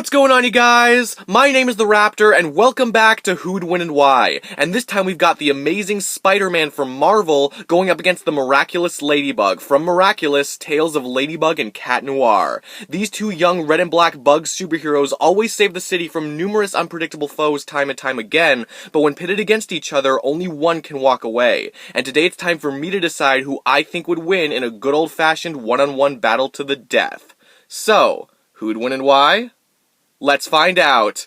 What's going on, you guys? My name is the Raptor, and welcome back to Who'd Win and Why. And this time we've got the amazing Spider-Man from Marvel going up against the Miraculous Ladybug from Miraculous, Tales of Ladybug and Cat Noir. These two young red and black bug superheroes always save the city from numerous unpredictable foes time and time again, but when pitted against each other, only one can walk away. And today it's time for me to decide who I think would win in a good old-fashioned one-on-one battle to the death. So, who'd win and why? Let's find out!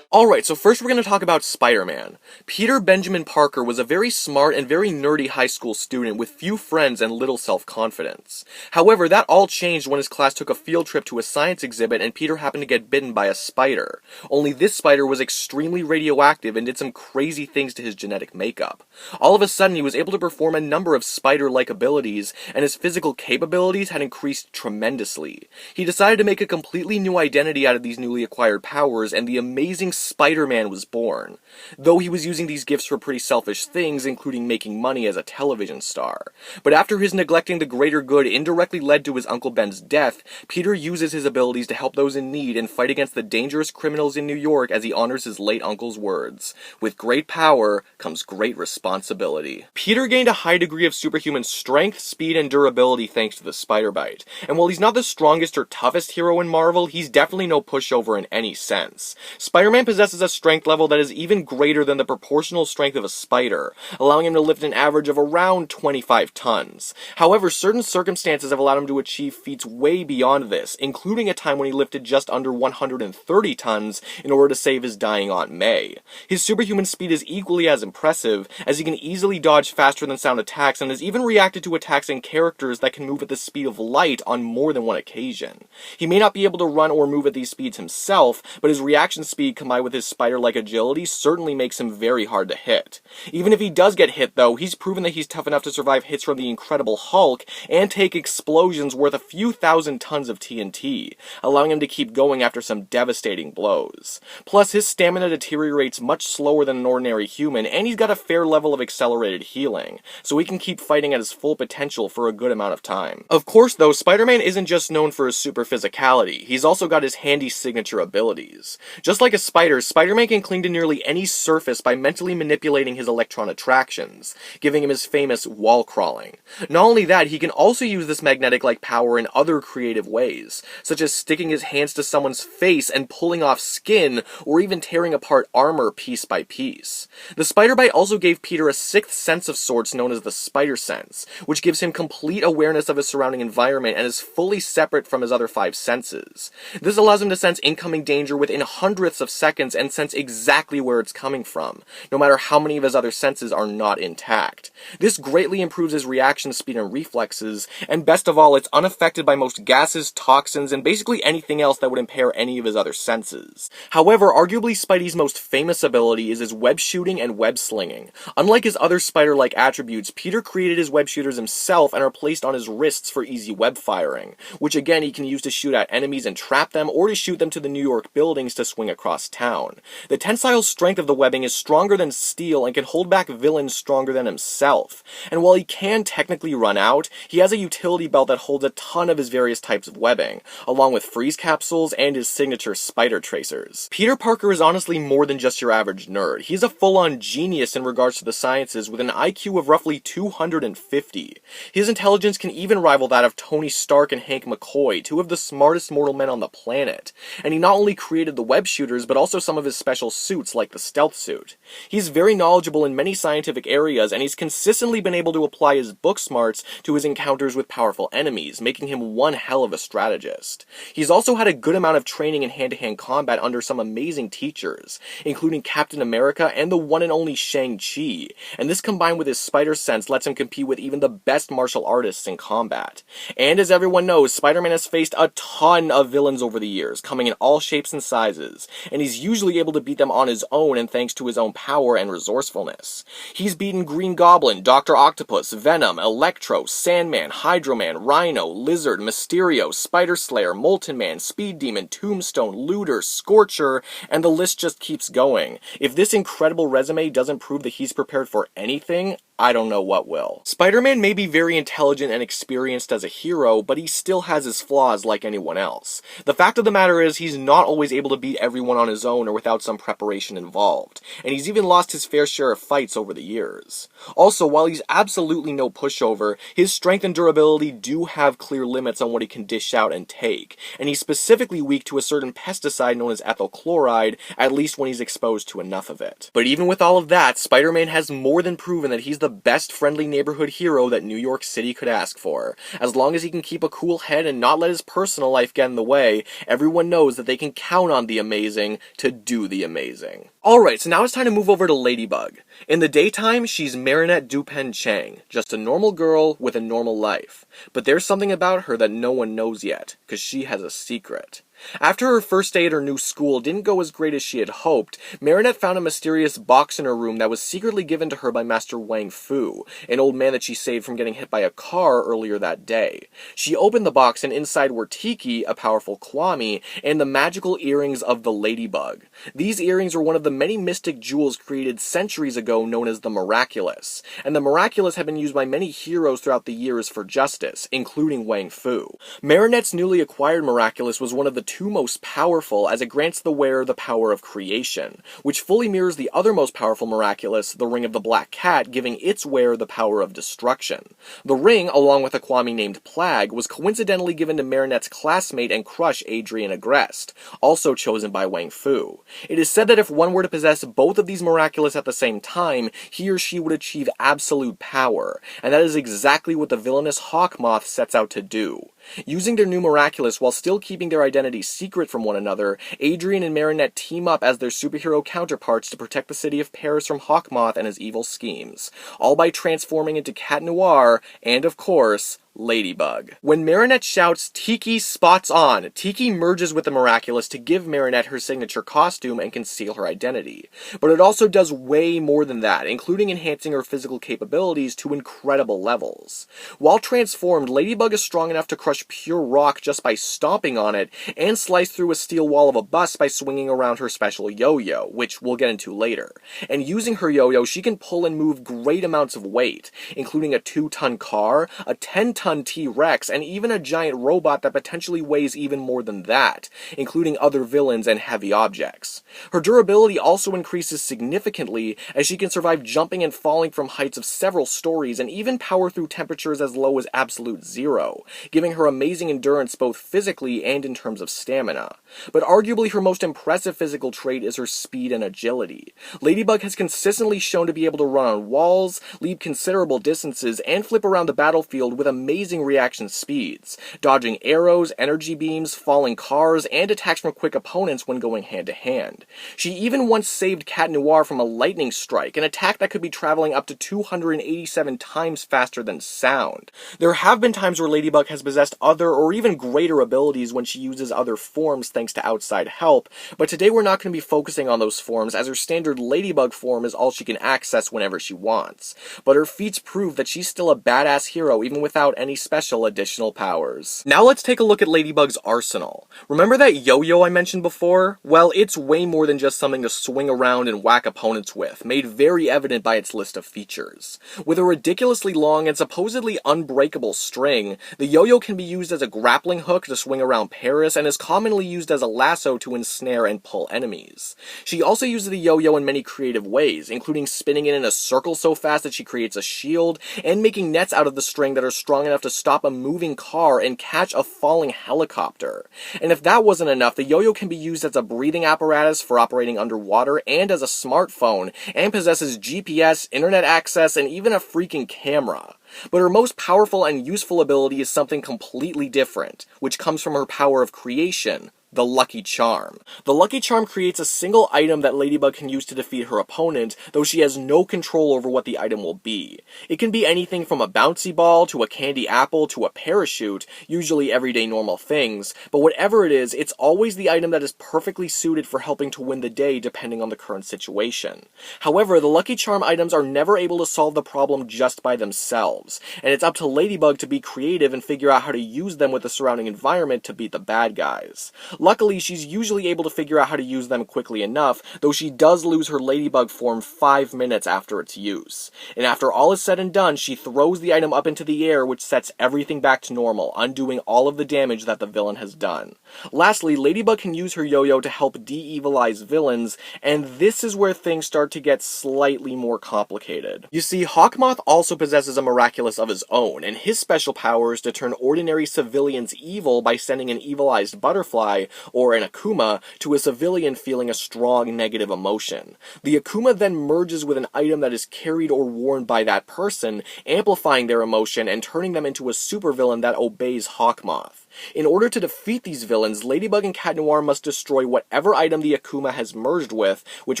Alright, so first we're going to talk about Spider-Man. Peter Benjamin Parker was a very smart and very nerdy high school student with few friends and little self-confidence. However, that all changed when his class took a field trip to a science exhibit and Peter happened to get bitten by a spider. Only this spider was extremely radioactive and did some crazy things to his genetic makeup. All of a sudden, he was able to perform a number of spider-like abilities, and his physical capabilities had increased tremendously. He decided to make a completely new identity out of these newly acquired powers, and the amazing Spider-Man was born. Though he was using these gifts for pretty selfish things, including making money as a television star. But after his neglecting the greater good indirectly led to his Uncle Ben's death, Peter uses his abilities to help those in need and fight against the dangerous criminals in New York as he honors his late uncle's words. With great power comes great responsibility. Peter gained a high degree of superhuman strength, speed, and durability thanks to the spider bite. And while he's not the strongest or toughest hero in Marvel, he's definitely no pushover in any sense. Spider-Man possesses a strength level that is even greater than the proportional strength of a spider, allowing him to lift an average of around 25 tons. However, certain circumstances have allowed him to achieve feats way beyond this, including a time when he lifted just under 130 tons in order to save his dying Aunt May. His superhuman speed is equally as impressive, as he can easily dodge faster than sound attacks and has even reacted to attacks and characters that can move at the speed of light on more than one occasion. He may not be able to run or move at these speeds himself, but his reaction speed combined with his spider-like agility certainly makes him very hard to hit. Even if he does get hit though, he's proven that he's tough enough to survive hits from the Incredible Hulk and take explosions worth a few thousand tons of TNT, allowing him to keep going after some devastating blows. Plus, his stamina deteriorates much slower than an ordinary human, and he's got a fair level of accelerated healing, so he can keep fighting at his full potential for a good amount of time. Of course though, Spider-Man isn't just known for his super physicality, he's also got his handy signature abilities. Just like a Spider-Man can cling to nearly any surface by mentally manipulating his electron attractions, giving him his famous wall crawling. Not only that, he can also use this magnetic-like power in other creative ways, such as sticking his hands to someone's face and pulling off skin, or even tearing apart armor piece by piece. The spider bite also gave Peter a sixth sense of sorts known as the spider sense, which gives him complete awareness of his surrounding environment and is fully separate from his other five senses. This allows him to sense incoming danger within hundredths of seconds and sense exactly where it's coming from, no matter how many of his other senses are not intact. This greatly improves his reaction speed and reflexes, and best of all, it's unaffected by most gases, toxins, and basically anything else that would impair any of his other senses. However, arguably Spidey's most famous ability is his web shooting and web slinging. Unlike his other spider-like attributes, Peter created his web shooters himself and are placed on his wrists for easy web firing, which again he can use to shoot at enemies and trap them, or to shoot them to the New York buildings to swing across town. The tensile strength of the webbing is stronger than steel and can hold back villains stronger than himself. And while he can technically run out, he has a utility belt that holds a ton of his various types of webbing, along with freeze capsules and his signature spider tracers. Peter Parker is honestly more than just your average nerd. He's a full-on genius in regards to the sciences with an IQ of roughly 250. His intelligence can even rival that of Tony Stark and Hank McCoy, two of the smartest mortal men on the planet. And he not only created the web shooters, but also some of his special suits like the stealth suit. He's very knowledgeable in many scientific areas, and he's consistently been able to apply his book smarts to his encounters with powerful enemies, making him one hell of a strategist. He's also had a good amount of training in hand-to-hand combat under some amazing teachers, including Captain America and the one and only Shang-Chi, and this combined with his spider sense lets him compete with even the best martial artists in combat. And as everyone knows, Spider-Man has faced a ton of villains over the years, coming in all shapes and sizes, and he's usually usually able to beat them on his own and thanks to his own power and resourcefulness. He's beaten Green Goblin, Dr. Octopus, Venom, Electro, Sandman, Hydro-Man, Rhino, Lizard, Mysterio, Spider-Slayer, Molten Man, Speed Demon, Tombstone, Looter, Scorcher, and the list just keeps going. If this incredible resume doesn't prove that he's prepared for anything, I don't know what will. Spider-Man may be very intelligent and experienced as a hero, but he still has his flaws like anyone else. The fact of the matter is, he's not always able to beat everyone on his own or without some preparation involved, and he's even lost his fair share of fights over the years. Also, while he's absolutely no pushover, his strength and durability do have clear limits on what he can dish out and take, and he's specifically weak to a certain pesticide known as ethyl chloride, at least when he's exposed to enough of it. But even with all of that, Spider-Man has more than proven that he's the best friendly neighborhood hero that New York City could ask for. As long as he can keep a cool head and not let his personal life get in the way, everyone knows that they can count on the amazing to do the amazing. Alright, so now it's time to move over to Ladybug. In the daytime, she's Marinette Dupain-Cheng, just a normal girl with a normal life. But there's something about her that no one knows yet, because she has a secret. After her first day at her new school didn't go as great as she had hoped, Marinette found a mysterious box in her room that was secretly given to her by Master Wang Fu, an old man that she saved from getting hit by a car earlier that day. She opened the box and inside were Tiki, a powerful Kwami, and the magical earrings of the Ladybug. These earrings were one of the many mystic jewels created centuries ago known as the Miraculous, and the Miraculous have been used by many heroes throughout the years for justice, including Wang Fu. Marinette's newly acquired Miraculous was one of the two most powerful, as it grants the wearer the power of creation, which fully mirrors the other most powerful Miraculous, the Ring of the Black Cat, giving its wearer the power of destruction. The ring, along with a Kwami named Plague, was coincidentally given to Marinette's classmate and crush Adrian Agreste, also chosen by Wang Fu. It is said that if one were to possess both of these Miraculous at the same time, he or she would achieve absolute power, and that is exactly what the villainous Hawkmoth sets out to do. Using their new Miraculous while still keeping their identities secret from one another, Adrian and Marinette team up as their superhero counterparts to protect the city of Paris from Hawkmoth and his evil schemes, all by transforming into Cat Noir and, of course, Ladybug. When Marinette shouts, "Tiki spots on," Tiki merges with the Miraculous to give Marinette her signature costume and conceal her identity. But it also does way more than that, including enhancing her physical capabilities to incredible levels. While transformed, Ladybug is strong enough to crush pure rock just by stomping on it, and slice through a steel wall of a bus by swinging around her special yo-yo, which we'll get into later. And using her yo-yo, she can pull and move great amounts of weight, including a 2-ton car, a 10-ton T-Rex, and even a giant robot that potentially weighs even more than that, including other villains and heavy objects. Her durability also increases significantly, as she can survive jumping and falling from heights of several stories, and even power through temperatures as low as absolute zero, giving her amazing endurance both physically and in terms of stamina. But arguably her most impressive physical trait is her speed and agility. Ladybug has consistently shown to be able to run on walls, leap considerable distances, and flip around the battlefield with amazing reaction speeds, dodging arrows, energy beams, falling cars, and attacks from quick opponents when going hand to hand. She even once saved Cat Noir from a lightning strike, an attack that could be traveling up to 287 times faster than sound. There have been times where Ladybug has possessed other or even greater abilities when she uses other forms thanks to outside help, but today we're not going to be focusing on those forms, as her standard Ladybug form is all she can access whenever she wants. But her feats prove that she's still a badass hero even without any special additional powers. Now let's take a look at Ladybug's arsenal. Remember that yo-yo I mentioned before? Well, it's way more than just something to swing around and whack opponents with, made very evident by its list of features. With a ridiculously long and supposedly unbreakable string, the yo-yo can be used as a grappling hook to swing around Paris, and is commonly used as a lasso to ensnare and pull enemies. She also uses the yo-yo in many creative ways, including spinning it in a circle so fast that she creates a shield, and making nets out of the string that are strong enough to stop a moving car and catch a falling helicopter. And if that wasn't enough, the yo-yo can be used as a breathing apparatus for operating underwater and as a smartphone, and possesses GPS, internet access, and even a freaking camera. But her most powerful and useful ability is something completely different, which comes from her power of creation, The Lucky Charm. The Lucky Charm creates a single item that Ladybug can use to defeat her opponent, though she has no control over what the item will be. It can be anything from a bouncy ball, to a candy apple, to a parachute, usually everyday normal things, but whatever it is, it's always the item that is perfectly suited for helping to win the day depending on the current situation. However, the Lucky Charm items are never able to solve the problem just by themselves, and it's up to Ladybug to be creative and figure out how to use them with the surrounding environment to beat the bad guys. Luckily, she's usually able to figure out how to use them quickly enough, though she does lose her Ladybug form 5 minutes after its use. And after all is said and done, she throws the item up into the air, which sets everything back to normal, undoing all of the damage that the villain has done. Lastly, Ladybug can use her yo-yo to help de-evilize villains, and this is where things start to get slightly more complicated. You see, Hawkmoth also possesses a Miraculous of his own, and his special power is to turn ordinary civilians evil by sending an evilized butterfly, or an Akuma, to a civilian feeling a strong negative emotion. The Akuma then merges with an item that is carried or worn by that person, amplifying their emotion and turning them into a supervillain that obeys Hawkmoth. In order to defeat these villains, Ladybug and Cat Noir must destroy whatever item the Akuma has merged with, which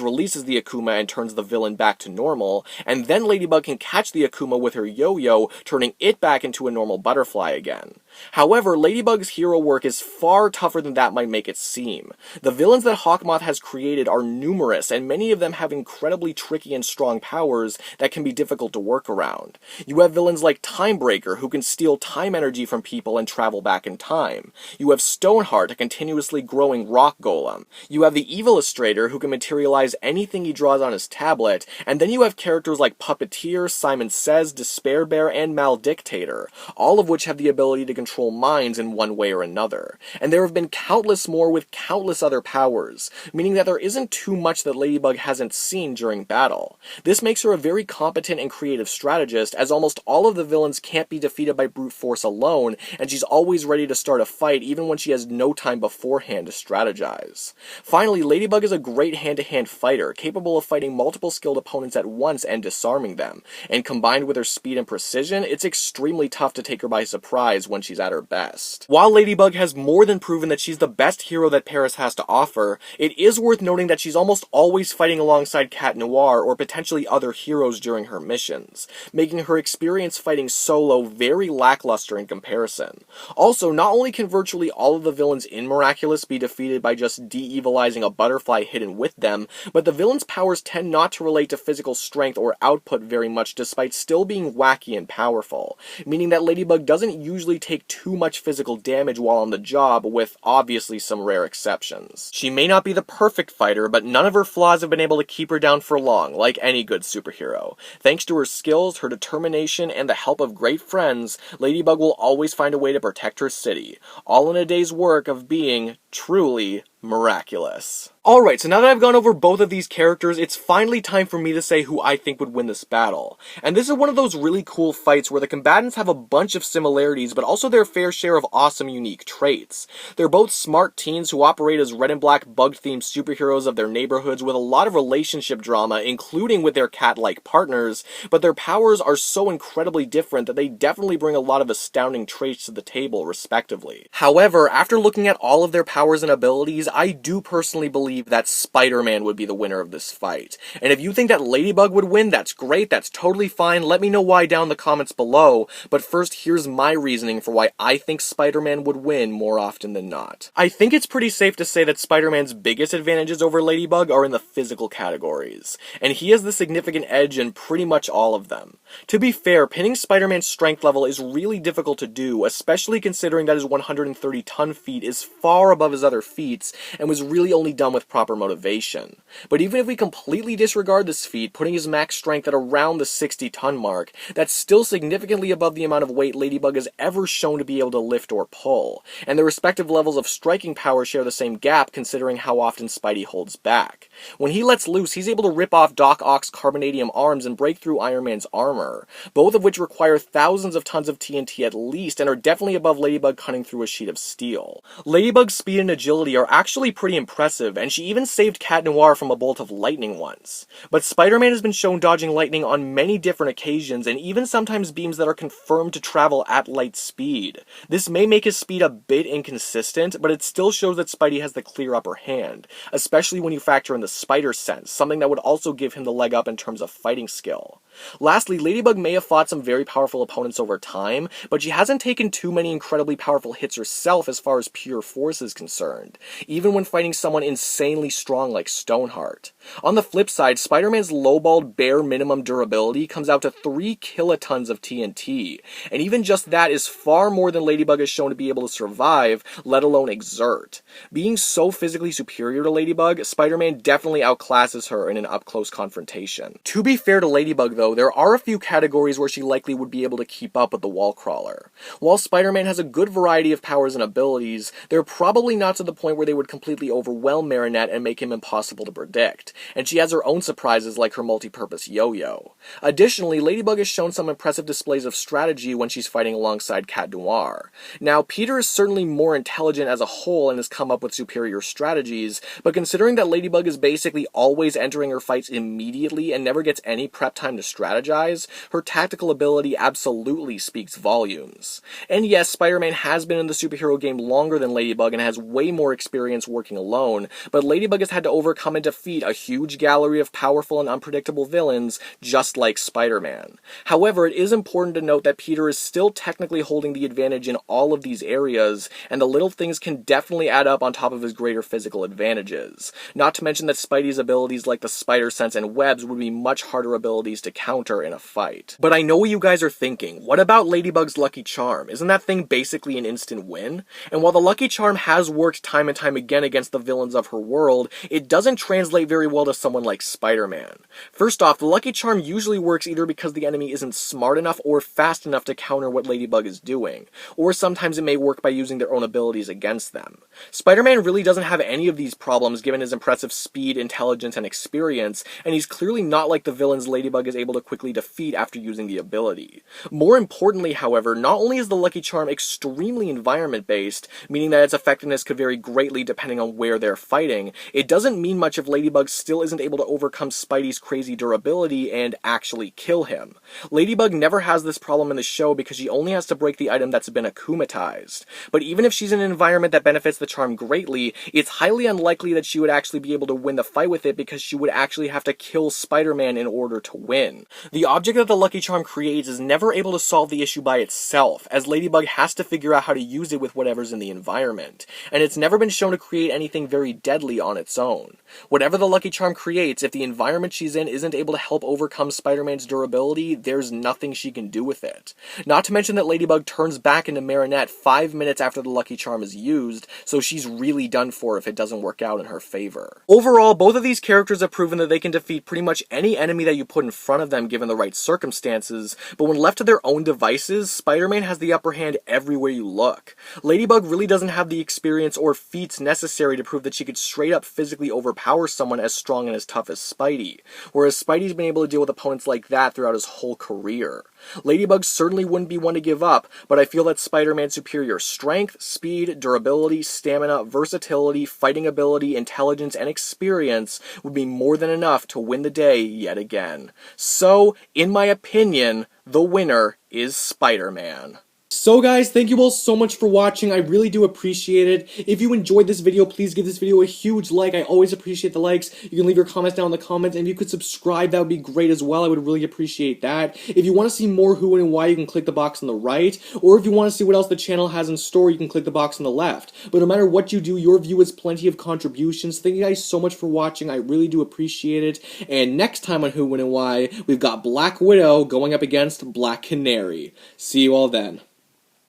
releases the Akuma and turns the villain back to normal, and then Ladybug can catch the Akuma with her yo-yo, turning it back into a normal butterfly again. However, Ladybug's hero work is far tougher than that might make it seem. The villains that Hawkmoth has created are numerous, and many of them have incredibly tricky and strong powers that can be difficult to work around. You have villains like Timebreaker, who can steal time energy from people and travel back in time. You have Stoneheart, a continuously growing rock golem. You have the Evil Illustrator, who can materialize anything he draws on his tablet, and then you have characters like Puppeteer, Simon Says, Despair Bear, and Maldictator, all of which have the ability to control minds in one way or another. And there have been countless more with countless other powers, meaning that there isn't too much that Ladybug hasn't seen during battle. This makes her a very competent and creative strategist, as almost all of the villains can't be defeated by brute force alone, and she's always ready to start a fight even when she has no time beforehand to strategize. Finally, Ladybug is a great hand-to-hand fighter, capable of fighting multiple skilled opponents at once and disarming them, and combined with her speed and precision, it's extremely tough to take her by surprise when she's at her best. While Ladybug has more than proven that she's the best hero that Paris has to offer, it is worth noting that she's almost always fighting alongside Cat Noir or potentially other heroes during her missions, making her experience fighting solo very lackluster in comparison. Also, not only can virtually all of the villains in Miraculous be defeated by just de-evilizing a butterfly hidden with them, but the villains' powers tend not to relate to physical strength or output very much despite still being wacky and powerful, meaning that Ladybug doesn't usually take too much physical damage while on the job, with obviously some rare exceptions. She may not be the perfect fighter, but none of her flaws have been able to keep her down for long, like any good superhero. Thanks to her skills, her determination, and the help of great friends, Ladybug will always find a way to protect her city, all in a day's work of being truly miraculous. Alright, so now that I've gone over both of these characters, it's finally time for me to say who I think would win this battle. And this is one of those really cool fights where the combatants have a bunch of similarities, but also their fair share of awesome unique traits. They're both smart teens who operate as red and black bug-themed superheroes of their neighborhoods with a lot of relationship drama, including with their cat-like partners, but their powers are so incredibly different that they definitely bring a lot of astounding traits to the table, respectively. However, after looking at all of their powers and abilities, I do personally believe that Spider-Man would be the winner of this fight. And if you think that Ladybug would win, that's great, that's totally fine, let me know why down in the comments below, but first here's my reasoning for why I think Spider-Man would win more often than not. I think it's pretty safe to say that Spider-Man's biggest advantages over Ladybug are in the physical categories, and he has the significant edge in pretty much all of them. To be fair, pinning Spider-Man's strength level is really difficult to do, especially considering that his 130-ton feat is far above his other feats, and was really only done with proper motivation. But even if we completely disregard this feat, putting his max strength at around the 60-ton mark, that's still significantly above the amount of weight Ladybug has ever shown to be able to lift or pull, and their respective levels of striking power share the same gap considering how often Spidey holds back. When he lets loose, he's able to rip off Doc Ock's carbonadium arms and break through Iron Man's armor, both of which require thousands of tons of TNT at least, and are definitely above Ladybug cutting through a sheet of steel. Ladybug's speed and agility are actually actually pretty impressive, and she even saved Cat Noir from a bolt of lightning once. But Spider-Man has been shown dodging lightning on many different occasions, and even sometimes beams that are confirmed to travel at light speed. This may make his speed a bit inconsistent, but it still shows that Spidey has the clear upper hand, especially when you factor in the spider sense, something that would also give him the leg up in terms of fighting skill. Lastly, Ladybug may have fought some very powerful opponents over time, but she hasn't taken too many incredibly powerful hits herself as far as pure force is concerned, even when fighting someone insanely strong like Stoneheart. On the flip side, Spider-Man's lowballed bare minimum durability comes out to 3 kilotons of TNT, and even just that is far more than Ladybug has shown to be able to survive, let alone exert. Being so physically superior to Ladybug, Spider-Man definitely outclasses her in an up-close confrontation. To be fair to Ladybug though, there are a few categories where she likely would be able to keep up with the wall crawler. While Spider-Man has a good variety of powers and abilities, they're probably not to the point where they would completely overwhelm Marinette and make him impossible to predict, and she has her own surprises like her multi-purpose yo-yo. Additionally, Ladybug has shown some impressive displays of strategy when she's fighting alongside Cat Noir. Now, Peter is certainly more intelligent as a whole and has come up with superior strategies, but considering that Ladybug is basically always entering her fights immediately and never gets any prep time to strategize, her tactical ability absolutely speaks volumes. And yes, Spider-Man has been in the superhero game longer than Ladybug and has way more experience working alone, but Ladybug has had to overcome and defeat a huge gallery of powerful and unpredictable villains, just like Spider-Man. However, it is important to note that Peter is still technically holding the advantage in all of these areas, and the little things can definitely add up on top of his greater physical advantages. Not to mention that Spidey's abilities like the spider sense and webs would be much harder abilities to counter in a fight. But I know what you guys are thinking. What about Ladybug's Lucky Charm? Isn't that thing basically an instant win? And while the Lucky Charm has worked time and time again against the villains of her world, it doesn't translate very well to someone like Spider-Man. First off, the Lucky Charm usually works either because the enemy isn't smart enough or fast enough to counter what Ladybug is doing, or sometimes it may work by using their own abilities against them. Spider-Man really doesn't have any of these problems given his impressive speed, intelligence, and experience, and he's clearly not like the villains Ladybug is able to quickly defeat after using the ability. More importantly, however, not only is the Lucky Charm extremely environment-based, meaning that its effectiveness could vary greatly depending on where they're fighting, it doesn't mean much if Ladybug still isn't able to overcome Spidey's crazy durability and actually kill him. Ladybug never has this problem in the show because she only has to break the item that's been akumatized. But even if she's in an environment that benefits the charm greatly, it's highly unlikely that she would actually be able to win the fight with it because she would actually have to kill Spider-Man in order to win. The object that the Lucky Charm creates is never able to solve the issue by itself, as Ladybug has to figure out how to use it with whatever's in the environment, and it's never been shown to create anything very deadly on its own. Whatever the Lucky Charm creates, if the environment she's in isn't able to help overcome Spider-Man's durability, there's nothing she can do with it. Not to mention that Ladybug turns back into Marinette 5 minutes after the Lucky Charm is used, so she's really done for if it doesn't work out in her favor. Overall, both of these characters have proven that they can defeat pretty much any enemy that you put in front of them given the right circumstances, but when left to their own devices, Spider-Man has the upper hand everywhere you look. Ladybug really doesn't have the experience or feats necessary to prove that she could straight up physically overpower someone as strong and as tough as Spidey, whereas Spidey's been able to deal with opponents like that throughout his whole career. Ladybug certainly wouldn't be one to give up, but I feel that Spider-Man's superior strength, speed, durability, stamina, versatility, fighting ability, intelligence, and experience would be more than enough to win the day yet again. So, in my opinion, the winner is Spider-Man. So guys, thank you all so much for watching. I really do appreciate it. If you enjoyed this video, please give this video a huge like. I always appreciate the likes. You can leave your comments down in the comments, and if you could subscribe, that would be great as well. I would really appreciate that. If you want to see more who and why, you can click the box on the right, or if you want to see what else the channel has in store, you can click the box on the left. But no matter what you do, your view is plenty of contributions. Thank you guys so much for watching. I really do appreciate it. And next time on Who, When, and Why, we've got Black Widow going up against Black Canary. See you all then.